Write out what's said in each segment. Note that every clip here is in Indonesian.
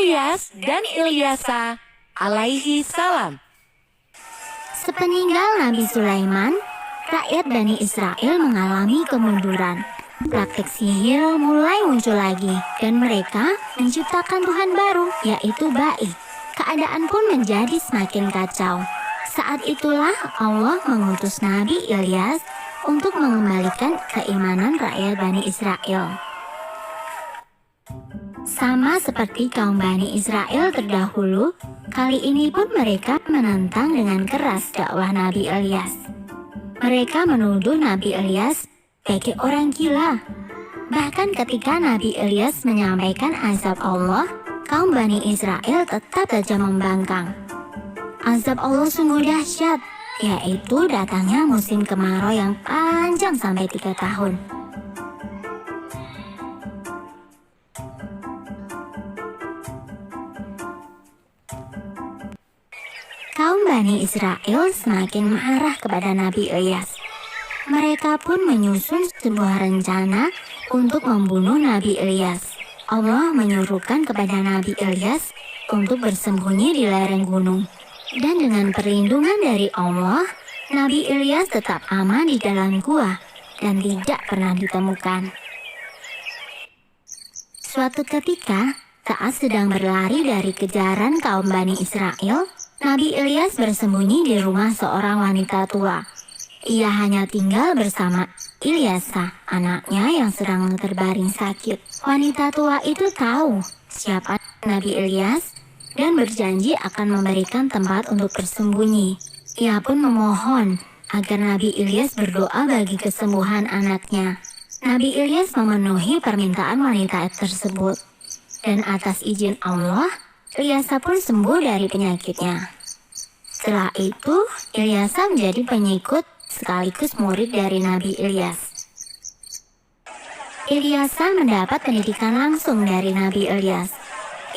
Ilyas dan Ilyasa alaihi salam. Sepeninggal Nabi Sulaiman, rakyat Bani Israel mengalami kemunduran. Praktik sihir mulai muncul lagi dan mereka menciptakan Tuhan baru, yaitu Ba'i. Keadaan pun menjadi semakin kacau. Saat itulah Allah mengutus Nabi Ilyas untuk mengembalikan keimanan rakyat Bani Israel. Sama seperti kaum Bani Israel terdahulu, kali ini pun mereka menentang dengan keras dakwah Nabi Ilyas. Mereka menuduh Nabi Ilyas sebagai orang gila. Bahkan ketika Nabi Ilyas menyampaikan azab Allah, kaum Bani Israel tetap saja membangkang. Azab Allah sungguh dahsyat, yaitu datangnya musim kemarau yang panjang sampai 3 tahun. Kaum Bani Israel semakin marah kepada Nabi Ilyas. Mereka pun menyusun sebuah rencana untuk membunuh Nabi Ilyas. Allah menyuruhkan kepada Nabi Ilyas untuk bersembunyi di lereng gunung. Dan dengan perlindungan dari Allah, Nabi Ilyas tetap aman di dalam gua dan tidak pernah ditemukan. Suatu ketika, saat sedang berlari dari kejaran kaum Bani Israel, Nabi Ilyas bersembunyi di rumah seorang wanita tua. Ia hanya tinggal bersama Ilyasa, anaknya yang sedang terbaring sakit. Wanita tua itu tahu siapa Nabi Ilyas dan berjanji akan memberikan tempat untuk bersembunyi. Ia pun memohon agar Nabi Ilyas berdoa bagi kesembuhan anaknya. Nabi Ilyas memenuhi permintaan wanita tersebut. Dan atas izin Allah, Ilyasa pun sembuh dari penyakitnya. Setelah itu, Ilyasa menjadi pengikut sekaligus murid dari Nabi Ilyas. Ilyasa mendapat pendidikan langsung dari Nabi Ilyas.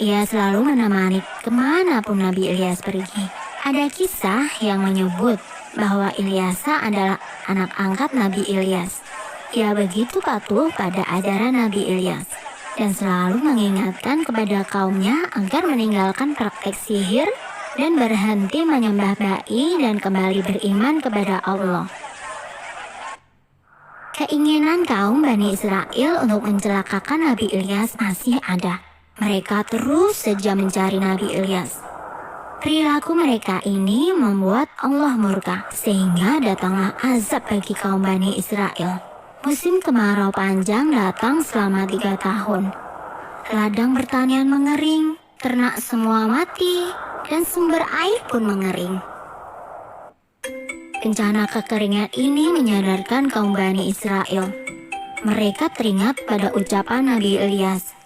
Ia selalu menemani kemanapun Nabi Ilyas pergi. Ada kisah yang menyebut bahwa Ilyasa adalah anak angkat Nabi Ilyas. Ia begitu patuh pada ajaran Nabi Ilyas dan selalu mengingatkan kepada kaumnya agar meninggalkan praktek sihir dan berhenti menyembah Ba'i dan kembali beriman kepada Allah. Keinginan kaum Bani Israel untuk mencelakakan Nabi Ilyas masih ada. Mereka terus saja mencari Nabi Ilyas. Perilaku mereka ini membuat Allah murka, sehingga datanglah azab bagi kaum Bani Israel. Musim kemarau panjang datang selama 3 tahun. Ladang pertanian mengering, ternak semua mati, dan sumber air pun mengering. Bencana kekeringan ini menyadarkan kaum Bani Israel. Mereka teringat pada ucapan Nabi Ilyas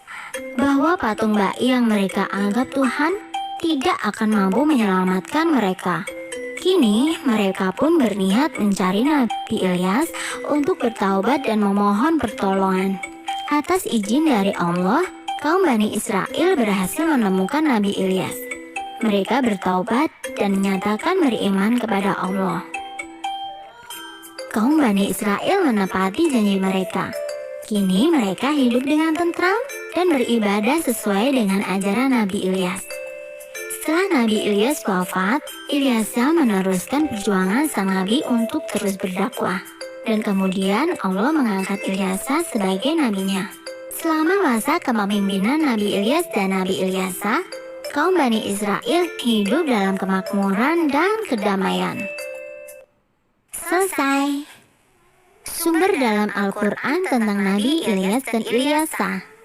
bahwa patung Ba'i yang mereka anggap Tuhan tidak akan mampu menyelamatkan mereka. Kini mereka pun berniat mencari Nabi Ilyas untuk bertaubat dan memohon pertolongan. Atas izin dari Allah, kaum Bani Israel berhasil menemukan Nabi Ilyas. Mereka bertaubat dan menyatakan beriman kepada Allah. Kaum Bani Israel menepati janji mereka. Kini mereka hidup dengan tentram dan beribadah sesuai dengan ajaran Nabi Ilyas. Setelah Nabi Ilyas wafat, Ilyasa meneruskan perjuangan sang Nabi untuk terus berdakwah. Dan kemudian Allah mengangkat Ilyasa sebagai nabinya. Selama masa kepemimpinan Nabi Ilyas dan Nabi Ilyasa, kaum Bani Israel hidup dalam kemakmuran dan kedamaian. Selesai. Sumber dalam Al-Quran tentang Nabi Ilyas dan Ilyasa.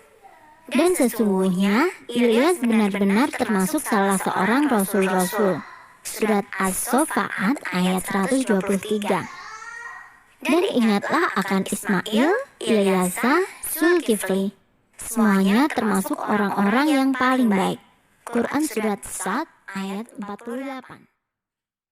Dan sesungguhnya, Ilyas benar-benar termasuk salah seorang Rasul-Rasul. Surat As-Sofa'at ayat 123. Dan ingatlah akan Ismail, Ilyasa, Zulkifli. Semuanya termasuk orang-orang yang paling baik. Quran Surat Sad ayat 48.